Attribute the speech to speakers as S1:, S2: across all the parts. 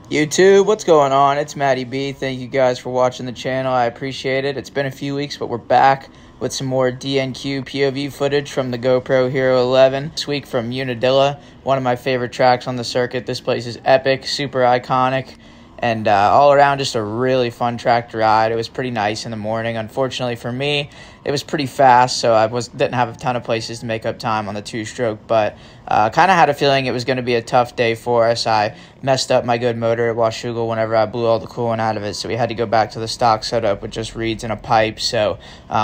S1: YouTube, what's going on? It's Matty B. Thank you guys for watching the channel. I appreciate it. It's been a few weeks, but we're back with some more DNQ POV footage from the GoPro Hero 11. This week from Unadilla, one of my favorite tracks on the circuit. This place is epic, super iconic, and all around just a really fun track to ride. It was pretty nice in the morning. Unfortunately for me, it was pretty fast, so I didn't have a ton of places to make up time on the two-stroke, but kind of had a feeling it was going to be a tough day for us. I messed up my good motor at Washougal whenever I blew all the coolant out of it, so we had to go back to the stock setup with just reeds and a pipe. So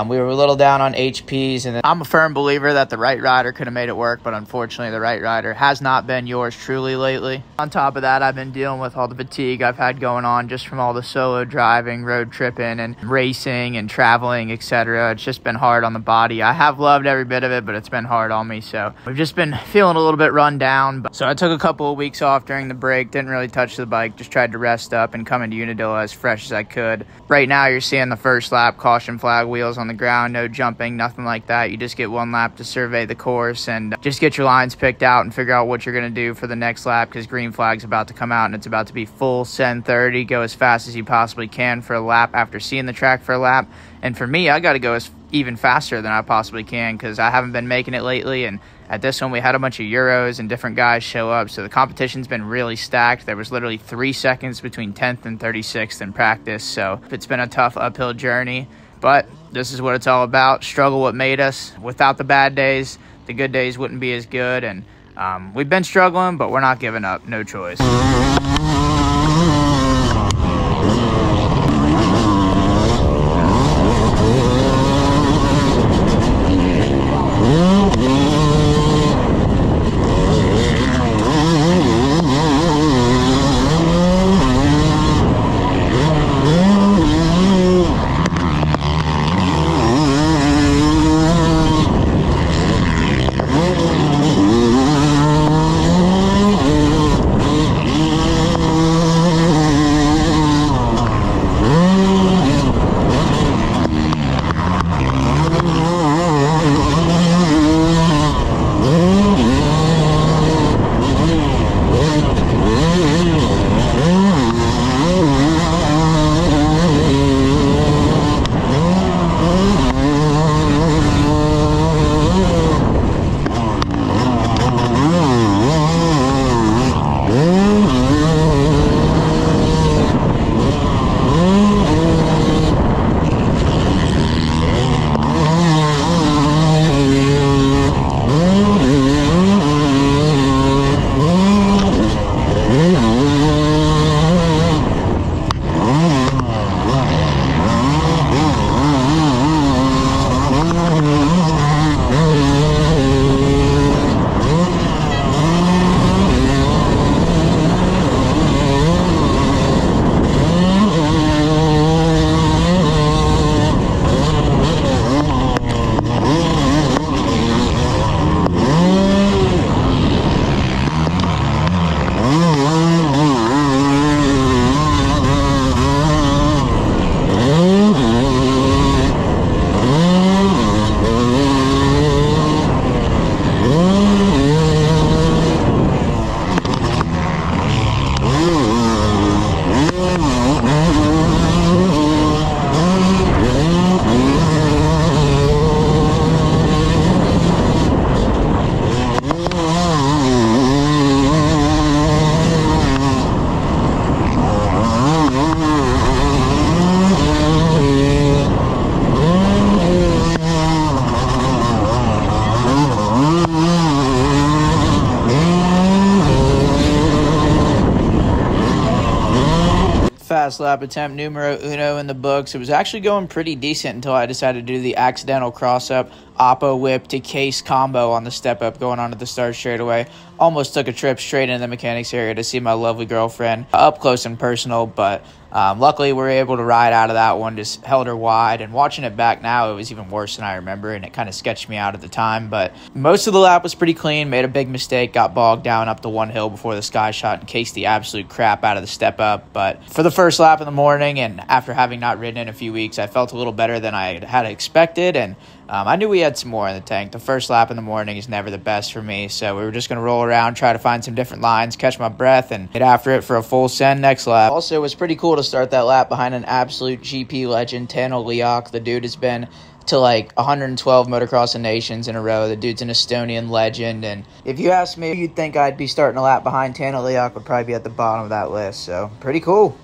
S1: we were a little down on HPs, and I'm a firm believer that the right rider could have made it work, but unfortunately the right rider has not been yours truly lately. On top of that, I've been dealing with all the fatigue I've had going on just from all the solo driving, road tripping, and racing and traveling, etc. It's just been hard on the body. I have loved every bit of it, but it's been hard on me, so we've just been feeling a little bit run down. So I took a couple of weeks off during the break, didn't really touch the bike, just tried to rest up and come into Unadilla as fresh as I could. Right now you're seeing the first lap, caution flag, wheels on the ground, no jumping, nothing like that. You just get one lap to survey the course and just get your lines picked out and figure out what you're going to do for the next lap, because green flag's about to come out and it's about to be full send 30. Go as fast as you possibly can for a lap after seeing the track for a lap. And for me, I got to go even faster than I possibly can, because I haven't been making it lately, and at this one we had a bunch of Euros and different guys show up, so the competition's been really stacked. There was literally 3 seconds between 10th and 36th in practice, so it's been a tough uphill journey, but this is what it's all about. Struggle what made us. Without the bad days, the good days wouldn't be as good, and we've been struggling, but we're not giving up. No choice. Fast lap attempt numero uno in the books. It was actually going pretty decent until I decided to do the accidental cross-up oppo whip to case combo on the step-up going on at the start straightaway. Almost took a trip straight into the mechanics area to see my lovely girlfriend up close and personal, but luckily we were able to ride out of that one, just held her wide, and watching it back now, it was even worse than I remember, and it kind of sketched me out at the time, but most of the lap was pretty clean. Made a big mistake, got bogged down up the one hill before the sky shot and cased the absolute crap out of the step-up, but for the first lap in the morning, and after having not ridden in a few weeks, I felt a little better than I had expected, and I knew we had some more in the tank. The first lap in the morning is never the best for me, so we were just going to roll around, try to find some different lines, catch my breath, and get after it for a full send next lap. Also, it was pretty cool to start that lap behind an absolute GP legend, Tano Liak. The dude has been to like 112 motocross nations in a row. The dude's an Estonian legend, and if you ask me, you'd think I'd be starting a lap behind Tano Liak would probably be at the bottom of that list, so pretty cool.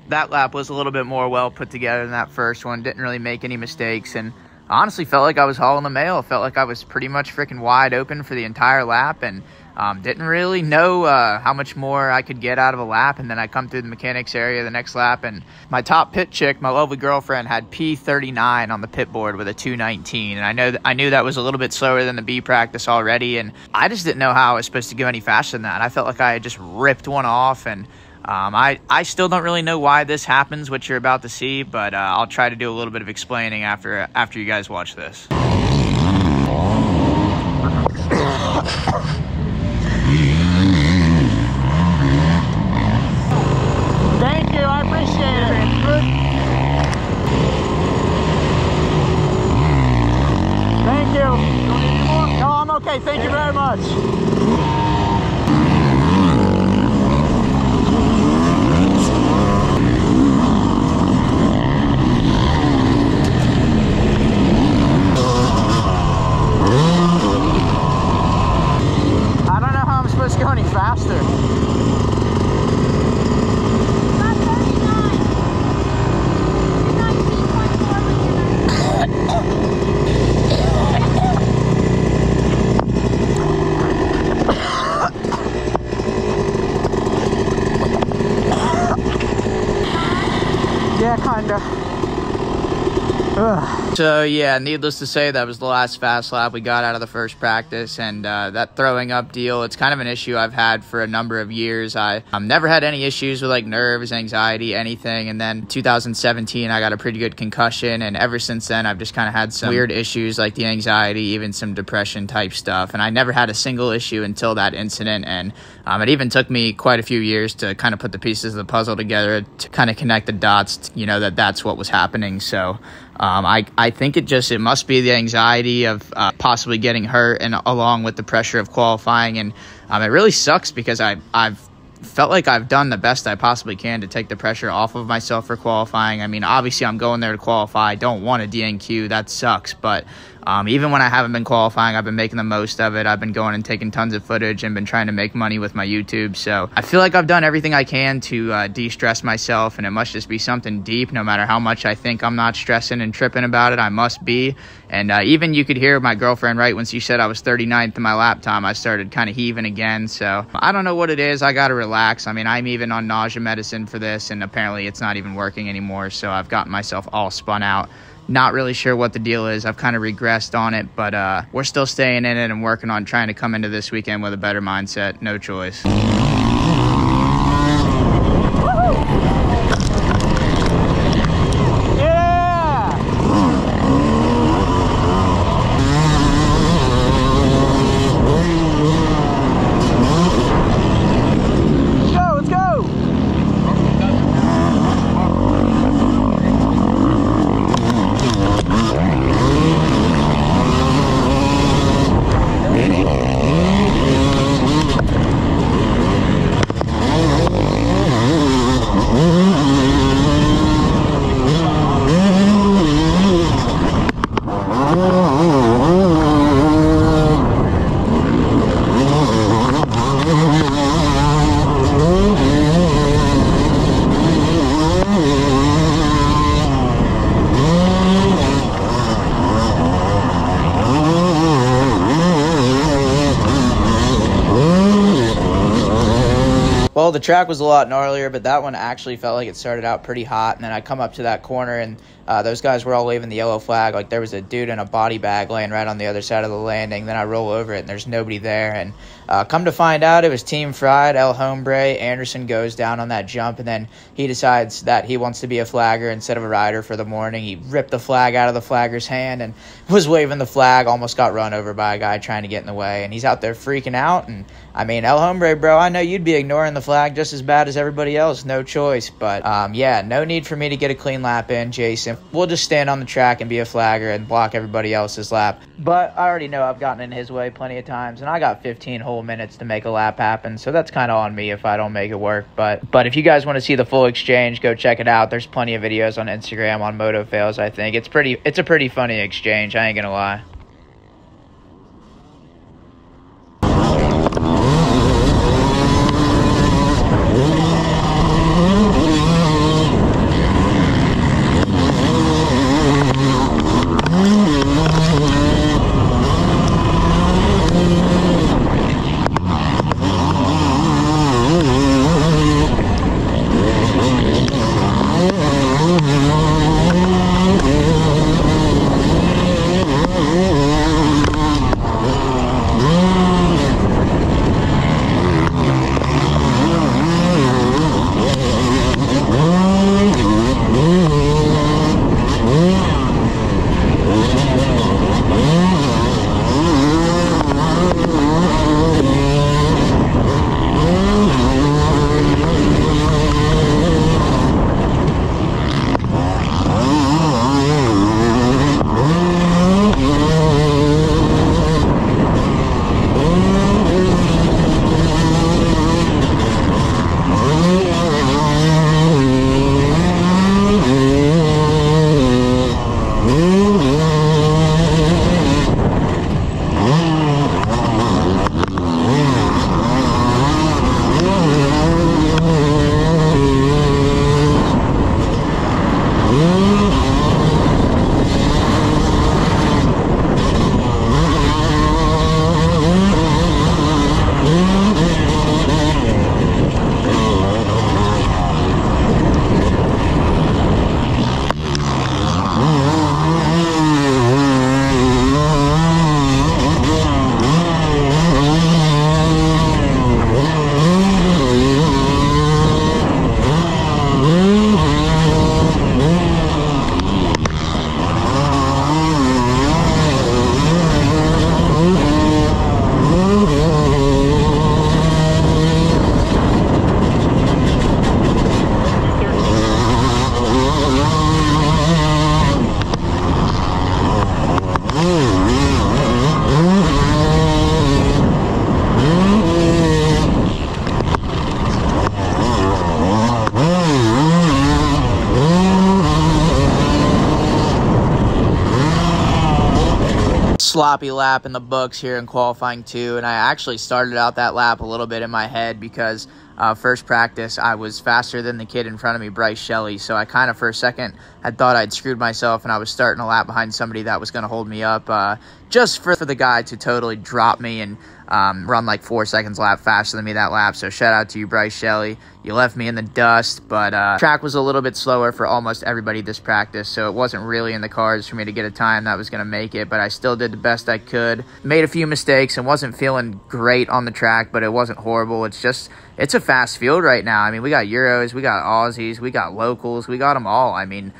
S1: That lap was a little bit more well put together than that first one. Didn't really make any mistakes, and honestly felt like I was hauling the mail. Felt like I was pretty much freaking wide open for the entire lap, and didn't really know how much more I could get out of a lap. And then I come through the mechanics area the next lap, and my top pit chick, my lovely girlfriend, had P39 on the pit board with a 219, and I knew that was a little bit slower than the B practice already, and I just didn't know how I was supposed to go any faster than that. I felt like I had just ripped one off, and I still don't really know why this happens, what you're about to see, but I'll try to do a little bit of explaining after you guys watch this. Thank you, I appreciate it. Thank you. Don't need any more? No, I'm okay. Thank you very much. Go any faster. So yeah, needless to say, that was the last fast lap we got out of the first practice, and that throwing up deal, it's kind of an issue I've had for a number of years. I never had any issues with like nerves, anxiety, anything, and then 2017 I got a pretty good concussion, and ever since then I've just kind of had some weird issues like the anxiety, even some depression type stuff, and I never had a single issue until that incident. And it even took me quite a few years to kind of put the pieces of the puzzle together to kind of connect the dots, you know, that's what was happening. So I think it must be the anxiety of possibly getting hurt, and along with the pressure of qualifying. And it really sucks because I've felt like I've done the best I possibly can to take the pressure off of myself for qualifying. I mean, obviously I'm going there to qualify. I don't want a DNQ. That sucks. But even when I haven't been qualifying, I've been making the most of it. I've been going and taking tons of footage and been trying to make money with my YouTube. So I feel like I've done everything I can to de-stress myself, and it must just be something deep. No matter how much I think I'm not stressing and tripping about it, I must be. And even you could hear my girlfriend, right, when she said I was 39th in my lap time, I started kind of heaving again. So I don't know what it is. I got to relax. I mean, I'm even on nausea medicine for this, and apparently it's not even working anymore. So I've gotten myself all spun out. Not really sure what the deal is. I've kind of regressed on it, but we're still staying in it and working on trying to come into this weekend with a better mindset. No choice.
S2: Well, the track was a lot gnarlier, but that one actually felt like it started out pretty hot. And then I come up to that corner, and those guys were all waving the yellow flag. Like, there was a dude in a body bag laying right on the other side of the landing. Then I roll over it, and there's nobody there. And come to find out, it was Team Fried, El Hombre. Anderson goes down on that jump, and then he decides that he wants to be a flagger instead of a rider for the morning. He ripped the flag out of the flagger's hand and was waving the flag, almost got run over by a guy trying to get in the way. And he's out there freaking out. And, I mean, El Hombre, bro, I know you'd be ignoring the flag just as bad as everybody else. No choice. But, yeah, no need for me to get a clean lap in, Jason. We'll just stand on the track and be a flagger and block everybody else's lap. But I already know I've gotten in his way plenty of times, and I got 15 whole minutes to make a lap happen, so that's kind of on me if I don't make it work. But if you guys want to see the full exchange, go check it out. There's plenty of videos on Instagram on Moto Fails, I think. It's a pretty funny exchange, I ain't gonna lie. sloppy lap in the books here in qualifying 2, and I actually started out that lap a little bit in my head because first practice I was faster than the kid in front of me, Bryce Shelley, so I kind of for a second had thought I'd screwed myself and I was starting a lap behind somebody that was going to hold me up just for the guy to totally drop me and run like 4 seconds lap faster than me that lap. So shout out to you, Bryce Shelley. You left me in the dust, but track was a little bit slower for almost everybody this practice, so it wasn't really in the cards for me to get a time that was going to make it, but I still did the best I could. Made a few mistakes and wasn't feeling great on the track, but it wasn't horrible. It's a fast field right now. I mean, we got Euros, we got Aussies, we got locals, we got them all. I mean,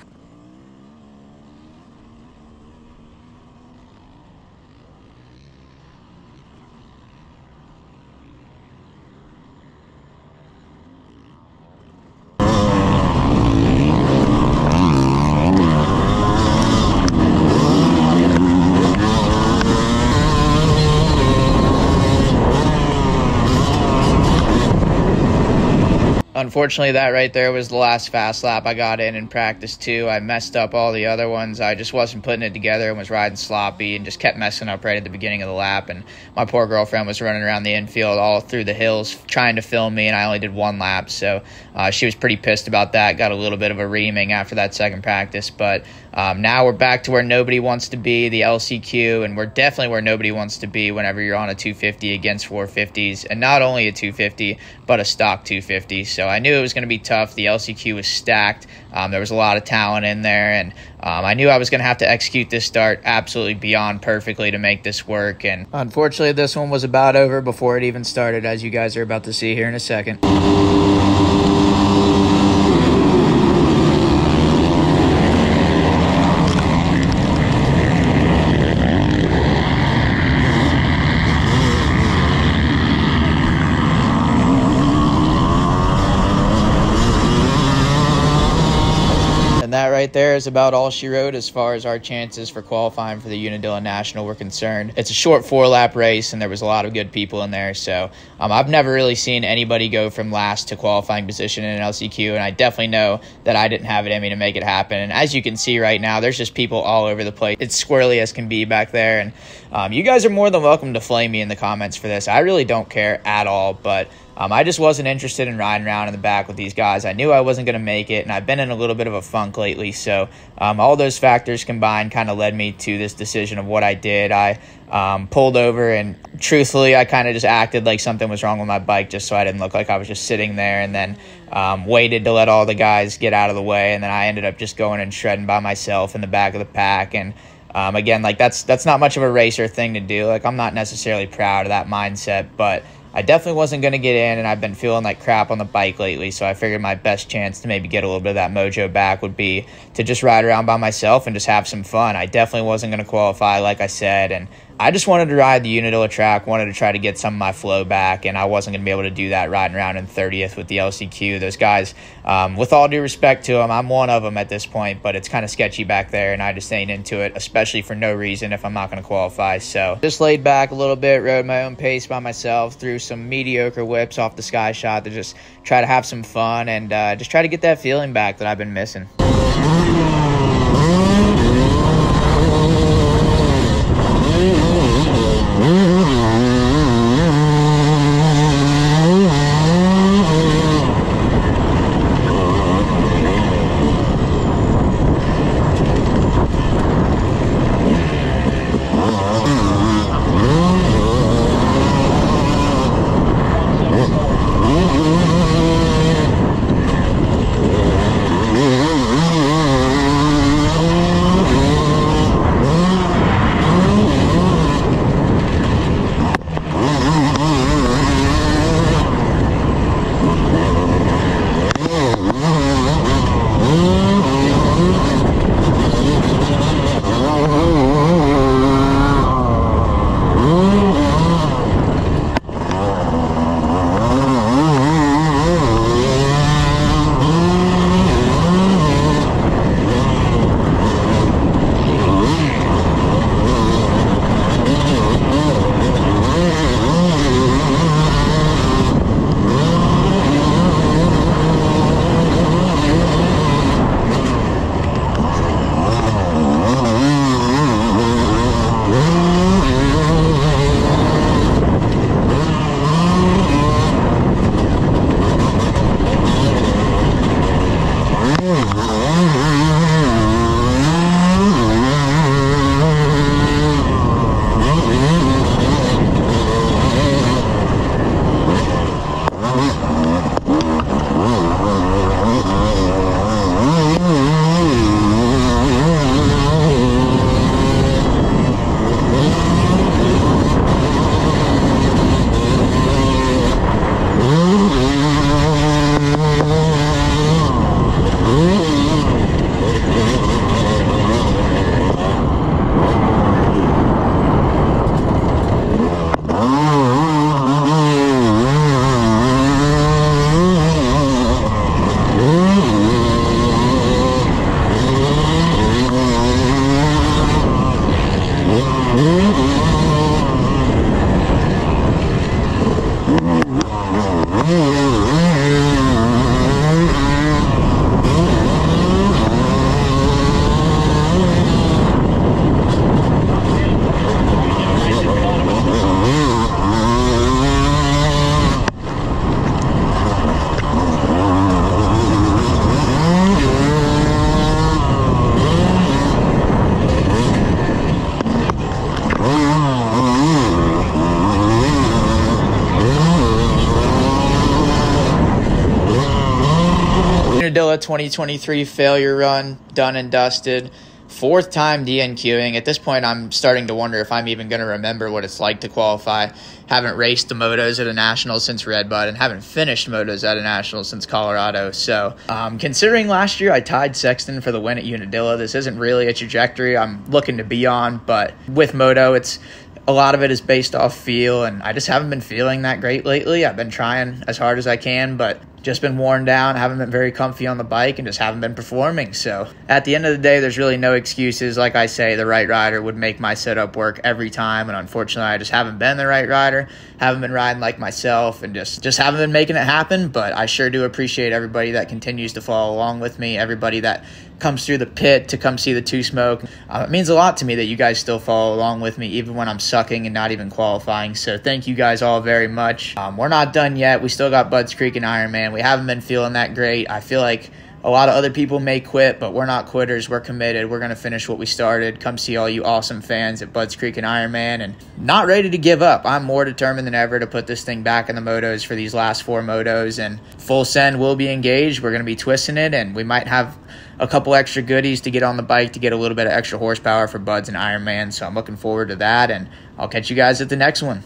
S2: unfortunately, that right there was the last fast lap I got in practice 2. I messed up all the other ones. I just wasn't putting it together and was riding sloppy and just kept messing up right at the beginning of the lap. And my poor girlfriend was running around the infield all through the hills trying to film me, and I only did 1 lap. So she was pretty pissed about that. Got a little bit of a reaming after that second practice. But now we're back to where nobody wants to be, the LCQ, and we're definitely where nobody wants to be whenever you're on a 250 against 450s. And not only a 250, but a stock 250. So I knew it was going to be tough. The LCQ was stacked. There was a lot of talent in there, and I knew I was going to have to execute this start absolutely beyond perfectly to make this work. And unfortunately, this one was about over before it even started, as you guys are about to see here in a second. And that right there is about all she wrote as far as our chances for qualifying for the Unadilla National were concerned. It's a short 4-lap race, and there was a lot of good people in there. So I've never really seen anybody go from last to qualifying position in an LCQ, and I definitely know that I didn't have it in me to make it happen. And as you can see right now, there's just people all over the place. It's squirrely as can be back there, and you guys are more than welcome to flame me in the comments for this. I really don't care at all, but I just wasn't interested in riding around in the back with these guys. I knew I wasn't going to make it, and I've been in a little bit of a funk lately. So all those factors combined kind of led me to this decision of what I did. I pulled over, and truthfully, I kind of just acted like something was wrong with my bike just so I didn't look like I was just sitting there, and then waited to let all the guys get out of the way. And then I ended up just going and shredding by myself in the back of the pack. And again, like that's not much of a racer thing to do. Like, I'm not necessarily proud of that mindset, but I definitely wasn't going to get in, and I've been feeling like crap on the bike lately, so I figured my best chance to maybe get a little bit of that mojo back would be to just ride around by myself and just have some fun. I definitely wasn't going to qualify, like I said, and I just wanted to ride the Unadilla track, wanted to try to get some of my flow back, and I wasn't going to be able to do that riding around in 30th with the LCQ. Those guys, with all due respect to them, I'm one of them at this point, but it's kind of sketchy back there, and I just ain't into it, especially for no reason if I'm not going to qualify. So just laid back a little bit, rode my own pace by myself, threw some mediocre whips off the sky shot to just try to have some fun and just try to get that feeling back that I've been missing. 2023 failure run, done and dusted. 4th time DNQing. At this point, I'm starting to wonder if I'm even going to remember what it's like to qualify. Haven't raced the motos at a national since Redbud and haven't finished motos at a national since Colorado. So considering last year I tied Sexton for the win at Unadilla, this isn't really a trajectory I'm looking to be on, but with moto, a lot of it is based off feel, and I just haven't been feeling that great lately. I've been trying as hard as I can, but just been worn down, haven't been very comfy on the bike, and just haven't been performing. So at the end of the day, there's really no excuses. Like I say, the right rider would make my setup work every time, and unfortunately, I just haven't been the right rider, haven't been riding like myself, and just haven't been making it happen. But I sure do appreciate everybody that continues to follow along with me, everybody that comes through the pit to come see the two smoke. It means a lot to me that you guys still follow along with me even when I'm sucking and not even qualifying. So thank you guys all very much. We're not done yet. We still got Budds Creek and Ironman. We haven't been feeling that great. I feel like a lot of other people may quit, but we're not quitters. We're committed. We're going to finish what we started. Come see all you awesome fans at Budds Creek and Ironman, and not ready to give up. I'm more determined than ever to put this thing back in the motos for these last 4 motos, and full send will be engaged. We're going to be twisting it, and we might have a couple extra goodies to get on the bike to get a little bit of extra horsepower for Budds and Ironman. So I'm looking forward to that, and I'll catch you guys at the next one.